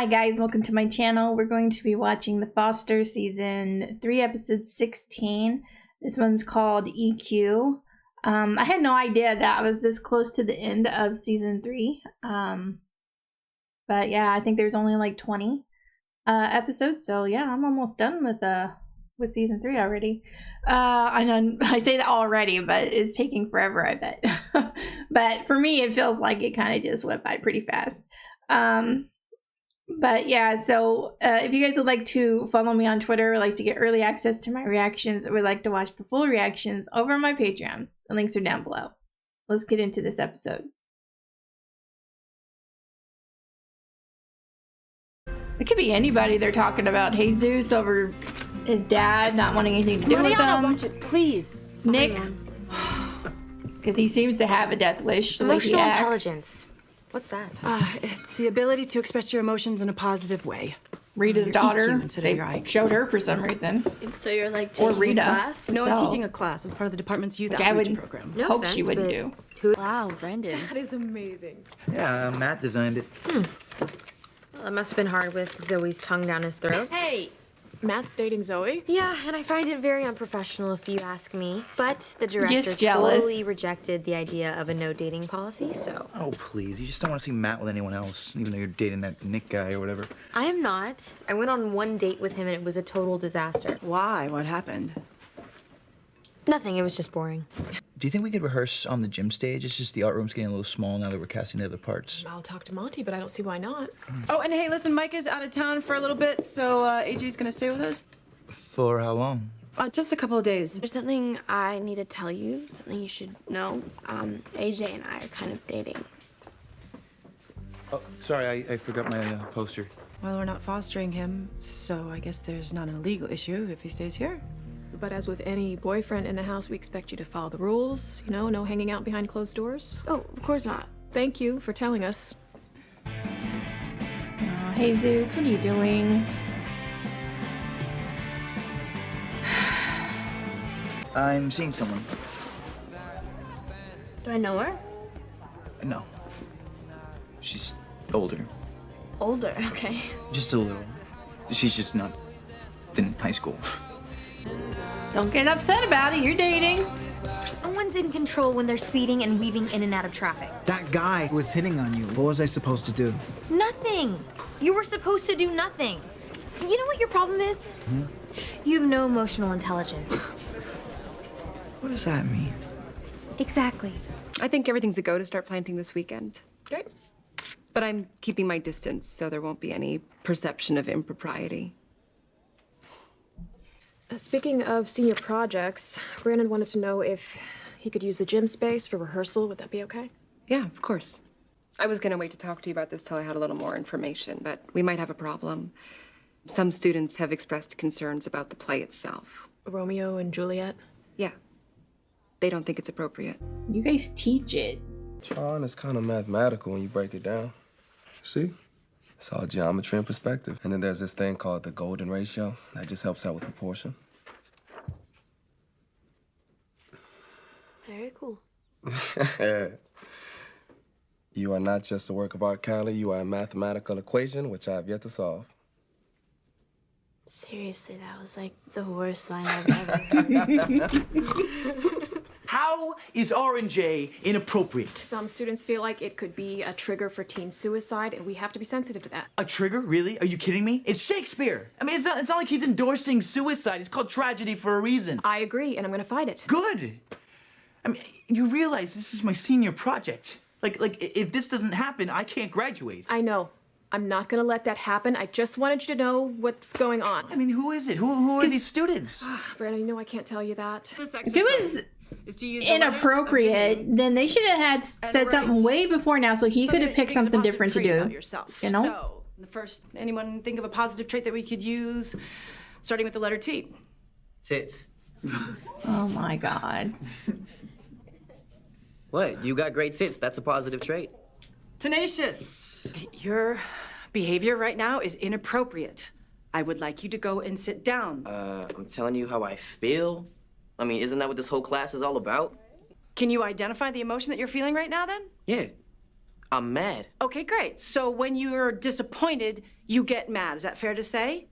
Hi guys, welcome to my channel. We're going to be watching The Foster season 3 episode 16. This one's called EQ. I had no idea that I was this close to the end of season 3. But yeah, I think there's only like 20 episodes, so yeah, I'm almost done with season 3 already. I know I say that already, but it's taking forever, I bet. But for me, it feels like it kind of just went by pretty fast. But yeah, so if you guys would like to follow me on Twitter, like to get early access to my reactions, or would like to watch the full reactions over on my Patreon, the links are down below. Let's get into this episode. It could be anybody they're talking about. Jesus over his dad not wanting anything to do with them. Watch it, please. Nick, because he seems to have a death wish. Emotional intelligence. What's that? It's the ability to express your emotions in a positive way. Rita's daughter. They IQ. showed her for some reason. So you're like taking Rita. a class? No, So- I'm teaching a class as part of the department's youth Which I outreach would program. No hope offense, she wouldn't but do. Wow, Brendan. That is amazing. Yeah, Matt designed it. Well, it must have been hard with Zoe's tongue down his throat. Hey, Matt's dating Zoe? Yeah, and I find it very unprofessional if you ask me. But the director Just jealous. totally rejected the idea of a no dating policy, so. Oh, please. You just don't want to see Matt with anyone else, even though you're dating that Nick guy or whatever. I am not. I went on one date with him and it was a total disaster. Why? What happened? Nothing, it was just boring. Do you think we could rehearse on the gym stage? It's just the art room's getting a little small now that we're casting the other parts. I'll talk to Monty, but I don't see why not. Oh, and hey, listen, Mike is out of town for a little bit, so AJ's gonna stay with us? For how long? Just a couple of days. There's something I need to tell you, something you should know. AJ and I are kind of dating. Oh, sorry, I forgot my poster. Well, we're not fostering him, so I guess there's not an illegal issue if he stays here. But as with any boyfriend in the house, we expect you to follow the rules. You know, no hanging out behind closed doors. Oh, of course not. Thank you for telling us. Oh, Jesus, what are you doing? I'm seeing someone. Do I know her? No. She's older. Older, okay. Just a little. She's just not in high school. Don't get upset about it. You're dating. No one's in control when they're speeding and weaving in and out of traffic. That guy was hitting on you. What was I supposed to do? Nothing. You were supposed to do nothing. You know what your problem is? You have no emotional intelligence. What does that mean? Exactly. I think everything's a go to start planting this weekend. Great. But I'm keeping my distance, so there won't be any perception of impropriety. Speaking of senior projects, Brandon wanted to know if he could use the gym space for rehearsal. Would that be okay? Yeah, of course. I was gonna wait to talk to you about this till I had a little more information, but we might have a problem. Some students have expressed concerns about the play itself. Romeo and Juliet? Yeah. They don't think it's appropriate. You guys teach it. Tron is kind of mathematical when you break it down. See? It's all geometry and perspective. And then there's this thing called the golden ratio. That just helps out with proportion. Very cool. You are not just a work of art, Callie. You are a mathematical equation, which I have yet to solve. Seriously, that was like the worst line I've ever heard. How is R&J inappropriate? Some students feel like it could be a trigger for teen suicide, and we have to be sensitive to that. A trigger? Really? Are you kidding me? It's Shakespeare. I mean, it's not like he's endorsing suicide. It's called tragedy for a reason. I agree, and I'm gonna fight it. Good. I mean, you realize this is my senior project. Like, if this doesn't happen, I can't graduate. I know. I'm not gonna let that happen. I just wanted you to know what's going on. I mean, who is it? Who are these students? Brandon, you know I can't tell you that. This If it was inappropriate, then they should have had said something way before now, so he could have picked something different to do. You know? So, the first, anyone think of a positive trait that we could use, starting with the letter T? Tits. Oh my God. What? You got great tits. That's a positive trait. Tenacious. Your behavior right now is inappropriate. I would like you to go and sit down. I'm telling you how I feel. I mean, isn't that what this whole class is all about? Can you identify the emotion that you're feeling right now, then? Yeah. I'm mad. Okay, great. So when you're disappointed, you get mad. Is that fair to say?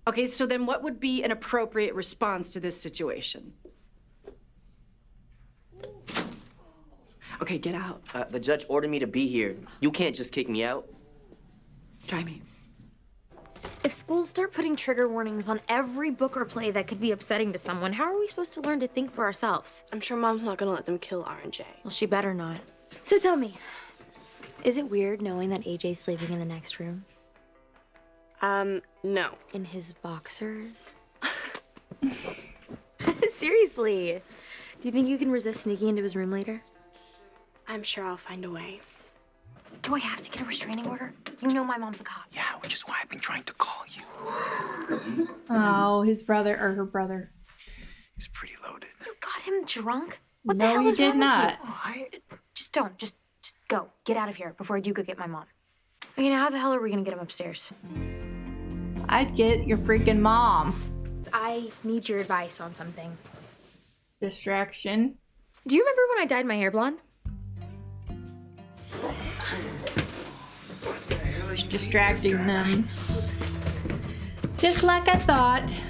Okay, so then what would be an appropriate response to this situation? Okay, get out. The judge ordered me to be here. You can't just kick me out. Try me. If schools start putting trigger warnings on every book or play that could be upsetting to someone, how are we supposed to learn to think for ourselves? I'm sure Mom's not gonna let them kill R&J. Well, she better not. So tell me, is it weird knowing that AJ's sleeping in the next room? No. In his boxers? Seriously. Do you think you can resist sneaking into his room later? I'm sure I'll find a way. Do I have to get a restraining order? You know my mom's a cop. Yeah, which is why I've been trying to call you. Oh, his brother or her brother. He's pretty loaded. You got him drunk? What the No, hell you is did wrong not. with you? Just don't. Just go. Get out of here before I do go get my mom. Okay, now how the hell are we gonna get him upstairs? I'd get your freaking mom. I need your advice on something. Distraction. Do you remember when I dyed my hair blonde? Distracting them. Just like I thought.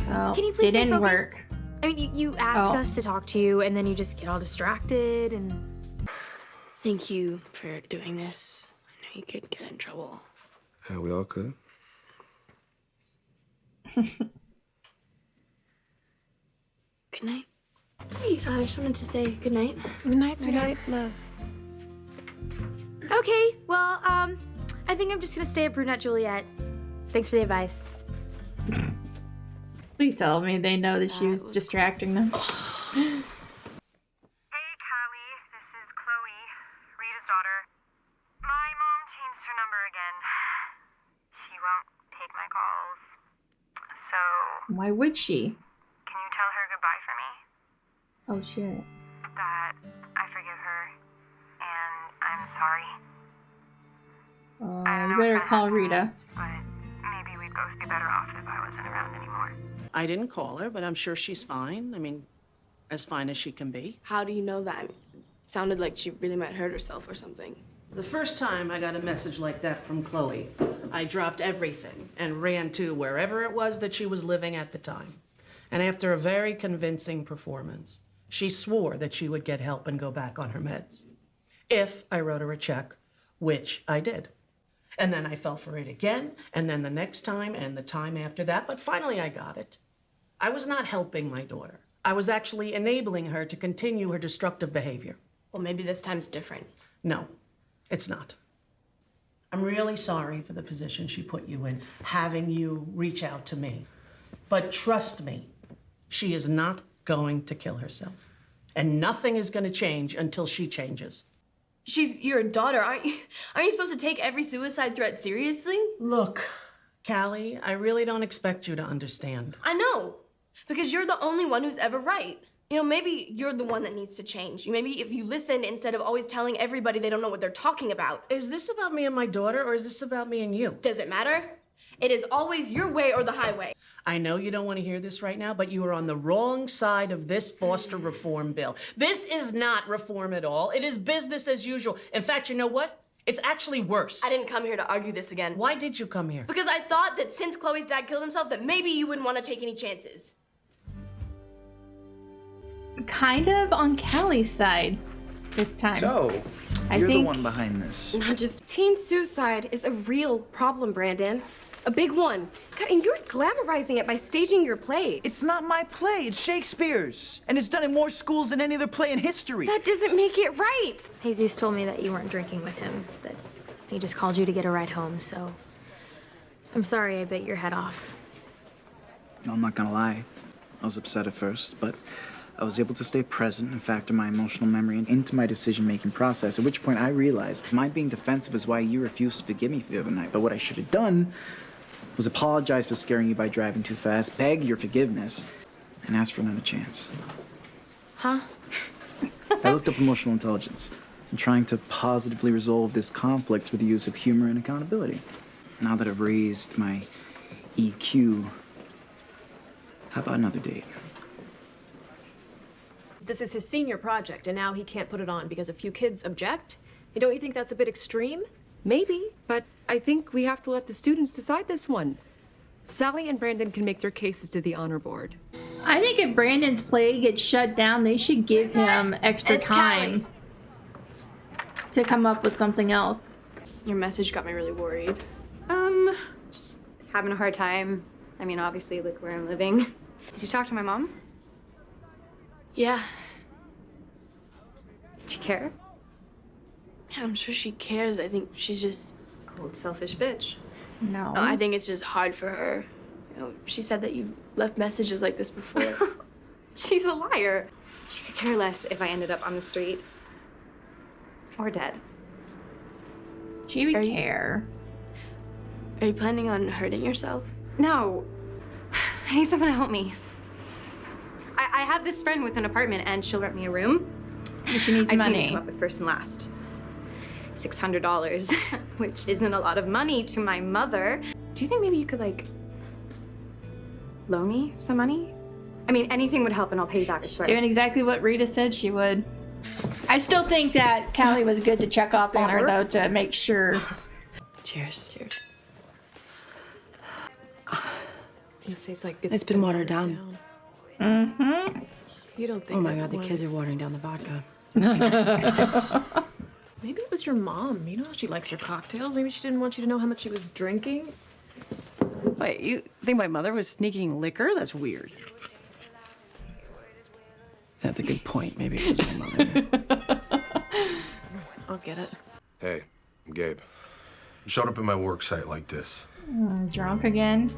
Oh, Can you please stay didn't focused? work. I mean, you ask Oh. us to talk to you, and then you just get all distracted, and... Thank you for doing this. I know you could get in trouble. Yeah, we all could. Good night. Hey, I just wanted to say good night. Good night, sweetheart. Love. Okay, well, I think I'm just gonna stay at Brunette Juliet. Thanks for the advice. Please tell me they know that she was distracting them. Hey, Callie. This is Chloe, Rita's daughter. My mom changed her number again. She won't take my calls. So, Why would she? can you tell her goodbye for me? Oh shit. That I forgive her, and I'm sorry. You better call Rita. But maybe we'd both be better off if I wasn't around anymore. I didn't call her, but I'm sure she's fine. I mean, as fine as she can be. How do you know that? It sounded like she really might hurt herself or something. The first time I got a message like that from Chloe, I dropped everything and ran to wherever it was that she was living at the time. And after a very convincing performance, she swore that she would get help and go back on her meds. If I wrote her a check, which I did. And then I fell for it again, and then the next time, and the time after that, but finally I got it. I was not helping my daughter. I was actually enabling her to continue her destructive behavior. Well, maybe this time's different. No, it's not. I'm really sorry for the position she put you in, having you reach out to me. But trust me, she is not going to kill herself. And nothing is going to change until she changes. She's your daughter. Aren't you supposed to take every suicide threat seriously? Look, Callie, I really don't expect you to understand. I know, because you're the only one who's ever right. You know, maybe you're the one that needs to change. Maybe if you listen instead of always telling everybody they don't know what they're talking about. Is this about me and my daughter, or is this about me and you? Does it matter? It is always your way or the highway. I know you don't want to hear this right now, but you are on the wrong side of this foster reform bill. This is not reform at all. It is business as usual. In fact, you know what? It's actually worse. I didn't come here to argue this again. Why did you come here? Because I thought that since Chloe's dad killed himself, that maybe you wouldn't want to take any chances. Kind of on Callie's side this time. So, I you're the think- one behind this. Not just teen suicide is a real problem, Brandon. A big one. God, and you're glamorizing it by staging your play. It's not my play, it's Shakespeare's. And it's done in more schools than any other play in history. That doesn't make it right. Jesus told me that you weren't drinking with him, that he just called you to get a ride home, so... I'm sorry I bit your head off. No, I'm not gonna lie. I was upset at first, but I was able to stay present and factor my emotional memory into my decision-making process, at which point I realized my being defensive is why you refused to forgive me for the other night. But what I should have done was apologize for scaring you by driving too fast, beg your forgiveness, and ask for another chance. Huh? I looked up emotional intelligence and trying to positively resolve this conflict through the use of humor and accountability. Now that I've raised my EQ, how about another date? This is his senior project, and now he can't put it on because a few kids object? And don't you think that's a bit extreme? Maybe, but I think we have to let the students decide this one. Sally and Brandon can make their cases to the honor board. I think if Brandon's play gets shut down, they should give him extra time to come up with something else. Your message got me really worried. Just having a hard time. I mean, obviously, look where I'm living. Did you talk to my mom? Yeah. Did you care? Yeah, I'm sure she cares. I think she's just... Cold, selfish bitch. No. I think it's just hard for her. You know, she said that you left messages like this before. She's a liar. She could care less if I ended up on the street. Or dead. She would care. Are you planning on hurting yourself? No. I need someone to help me. I have this friend with an apartment and she'll rent me a room. She needs I just money. need to come up with first and last. $600, which isn't a lot of money to my mother. Do you think maybe you could, like, loan me some money? I mean, anything would help and I'll pay you back, I She's swear. doing exactly what Rita said she would. I still think that Callie was good to check up on her, though, to make sure. Cheers. Cheers. It tastes like It's been watered down. Mm-hmm. You don't think Oh my that God, the one- kids are watering down the vodka. Maybe it was your mom. You know how she likes her cocktails. Maybe she didn't want you to know how much she was drinking. Wait, you think my mother was sneaking liquor? That's weird. That's a good point. Maybe it was my mother. I'll get it. Hey, I'm Gabe. You showed up at my work site like this. Drunk again.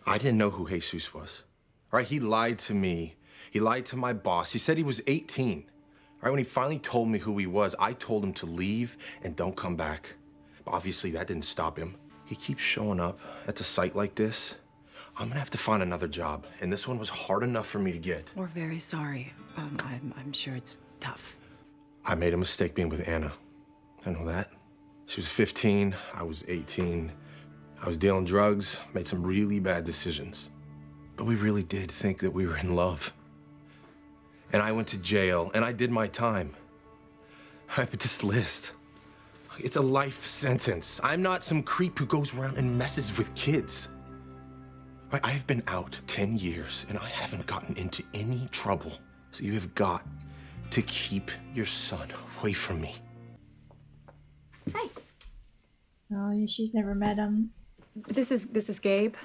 I didn't know who Jesus was. All right, he lied to me. He lied to my boss. He said he was 18. All right, when he finally told me who he was, I told him to leave and don't come back. Obviously, that didn't stop him. He keeps showing up at the site like this. I'm gonna have to find another job, and this one was hard enough for me to get. We're very sorry. I'm sure it's tough. I made a mistake being with Anna. I know that. She was 15, I was 18. I was dealing drugs, made some really bad decisions. But we really did think that we were in love. And I went to jail, and I did my time. All right, but this list, it's a life sentence. I'm not some creep who goes around and messes with kids. Right, I have been out 10 years, and I haven't gotten into any trouble. So you have got to keep your son away from me. Oh, yeah, she's never met him. This is Gabe.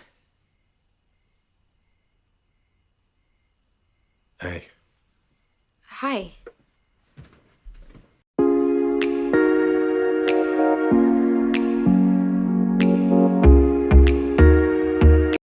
Hey. Hi.